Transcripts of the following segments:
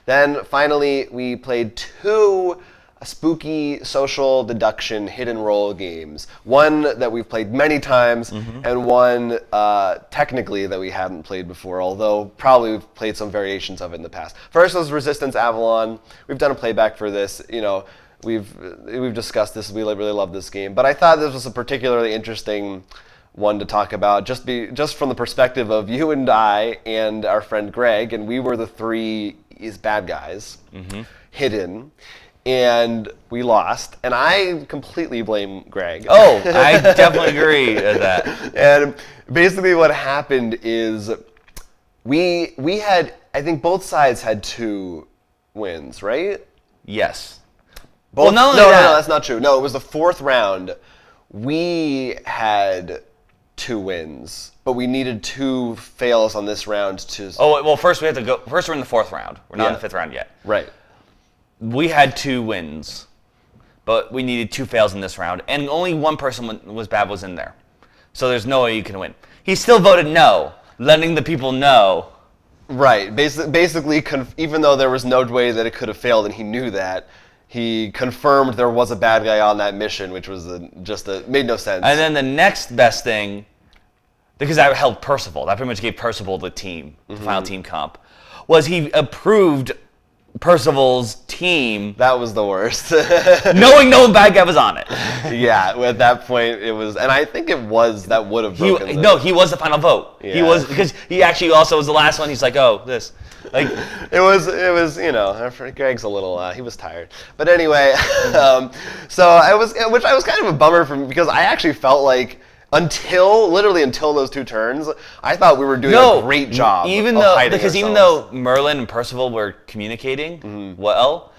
Then finally, we played 2 spooky social deduction hidden role games. One that we've played many times, and one technically that we hadn't played before, although probably we've played some variations of it in the past. First was Resistance Avalon. We've done a playback for this. We've discussed this. We really love this game, but I thought this was a particularly interesting one to talk about, just from the perspective of you and I and our friend Greg, and we were the 3 bad guys, hidden. And we lost, and I completely blame Greg. Oh, I definitely agree with that. And basically what happened is we had, I think both sides had 2 wins, right? Yes. No, that's not true. No, it was the 4th round. We had 2 wins, but we needed 2 fails on this round to... Oh, well, first we're in the 4th round. We're not in the 5th round yet. Right. We had 2 wins, but we needed 2 fails in this round, and only one person was in there. So there's no way you can win. He still voted no, letting the people know. Right. Basically, even though there was no way that it could have failed, and he knew that, he confirmed there was a bad guy on that mission, which was made no sense. And then the next best thing, because I held Percival, that pretty much gave Percival the team, the final team comp, was he approved Percival's team. That was the worst. Knowing no bad guy was on it. Yeah, at that point it was, and I think it was, that would have broken he was the final vote. Yeah. He was, because he actually also was the last one. He's like, oh, this. Like, it was, Greg's a little, he was tired. But anyway, which I was kind of a bummer for me, because I actually felt like, literally until those 2 turns, I thought we were doing a great job. Even though Merlin and Percival were communicating well,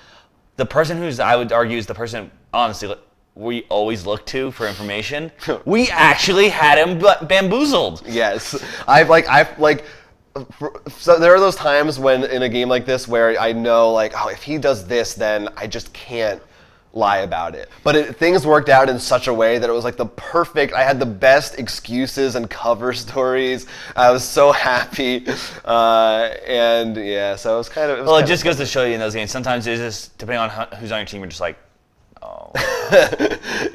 the person I would argue is the person, honestly, we always look to for information. We actually had him bamboozled. Yes, so there are those times when in a game like this where I know, like, oh, if he does this, then I just can't lie about it. But things worked out in such a way that it was like I had the best excuses and cover stories. I was so happy. And yeah, so it was kind of... It just goes to show you in those games, sometimes it's just, depending on who's on your team, you're just like, oh.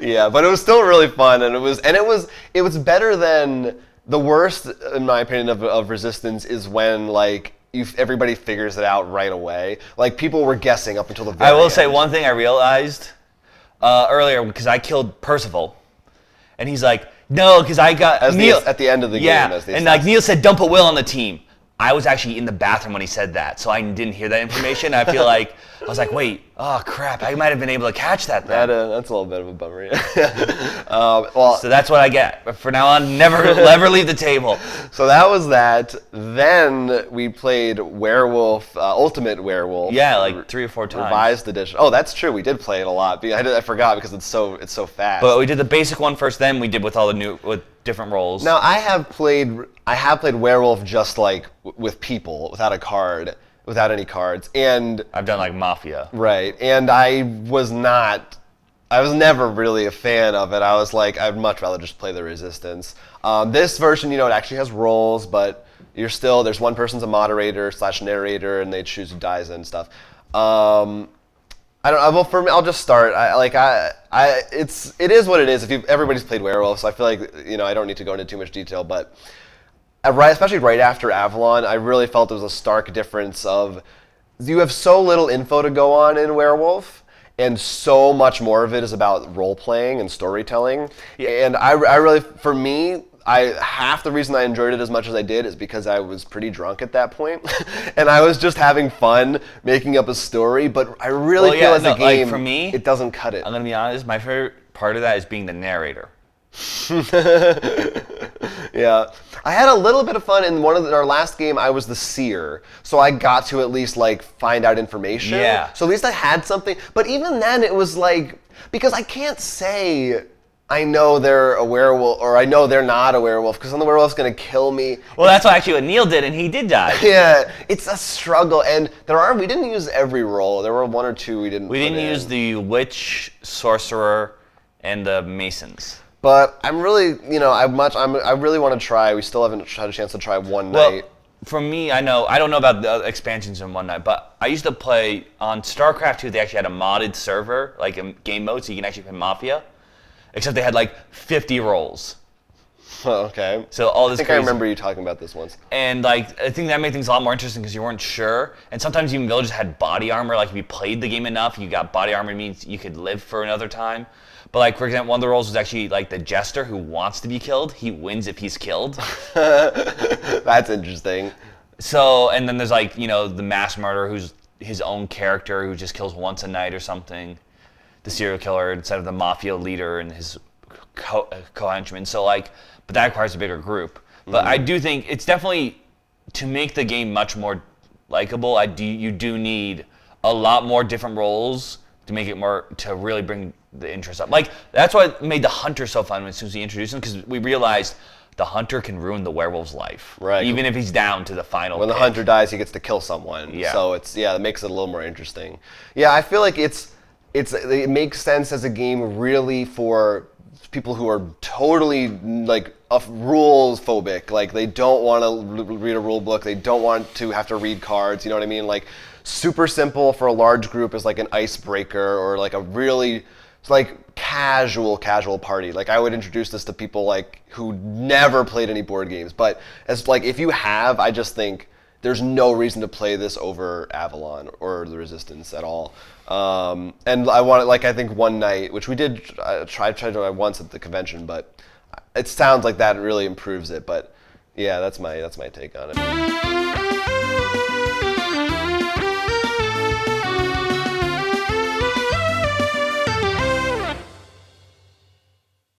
Yeah, but it was still really fun, and it was better than... The worst, in my opinion, of Resistance is when, like, everybody figures it out right away. Like, people were guessing up until the very end. I will say one thing I realized earlier, because I killed Percival, and he's like, no, because I got Neil at the end of the game. And like Neil said, dump a will on the team. I was actually in the bathroom when he said that, so I didn't hear that information. I feel like, I was like, wait, oh crap, I might have been able to catch that then. That's a little bit of a bummer. So that's what I get. But for now on, never leave the table. So that was that. Then we played Werewolf, Ultimate Werewolf. Yeah, like 3 or 4 times. Revised edition. Oh, that's true. We did play it a lot. I forgot because it's so fast. But we did the basic one first, then we did with all the with different roles. Now I have played Werewolf just like with people, without a card, without any cards, and I've done like Mafia. Right, and I was never really a fan of it. I was like, I'd much rather just play the Resistance. This version, it actually has roles, but there's one person's a moderator / narrator, and they choose who dies and stuff. I don't know. Well, for me, I'll just start. It is what it is. Everybody's played Werewolf, so I feel like I don't need to go into too much detail. But especially right after Avalon, I really felt there was a stark difference of you have so little info to go on in Werewolf, and so much more of it is about role playing and storytelling. Yeah. And I really, for me, half the reason I enjoyed it as much as I did is because I was pretty drunk at that point, and I was just having fun making up a story. But I really feel as a game, for me, it doesn't cut it. I'm gonna be honest. My favorite part of that is being the narrator. Yeah, I had a little bit of fun in our last game. I was the seer, so I got to at least find out information. Yeah. So at least I had something. But even then, it was because I can't say I know they're a werewolf, or I know they're not a werewolf, because then the werewolf's going to kill me. Well, that's actually what Neil did, and he did die. Yeah, it's a struggle, and we didn't use every role. There were 1 or 2 we didn't use the witch, sorcerer, and the masons. But I'm really, I really want to try. We still haven't had a chance to try one night. for me, I don't know about the expansions and whatnot, but I used to play on StarCraft 2. They actually had a modded server, like a game mode, so you can actually play Mafia. Except they had like 50 roles. Oh, okay. So all this. I think I remember you talking about this once. And like, I think that made things a lot more interesting because you weren't sure. And sometimes even villages had body armor. Like if you played the game enough, you got body armor. It means you could live for another time. But like, for example, one of the roles was actually like the jester who wants to be killed. He wins if he's killed. That's interesting. So, and then there's like, the mass murderer who's his own character who just kills once a night or something. The serial killer instead of the mafia leader and his co-henchmen. So like, but that requires a bigger group. But I do think it's definitely, to make the game much more likable, you do need a lot more different roles to make it more, to really bring the interest up. Like, that's what made the hunter so fun as soon as we introduced him, because we realized the hunter can ruin the werewolf's life. Right. Even if he's down to the final When the pick. hunter dies, he gets to kill someone. Yeah. So it makes it a little more interesting. Yeah, I feel like it makes sense as a game really for people who are totally like rules phobic. Like they don't want to read a rule book. They don't want to have to read cards. You know what I mean? Like super simple for a large group is like an icebreaker or like a really like casual party. Like I would introduce this to people like who never played any board games. But as like if you have, I just think there's no reason to play this over Avalon or the Resistance at all. And I wanted, like, I think one night, which we did try to do it once at the convention, but it sounds like that really improves it. But yeah, that's my take on it.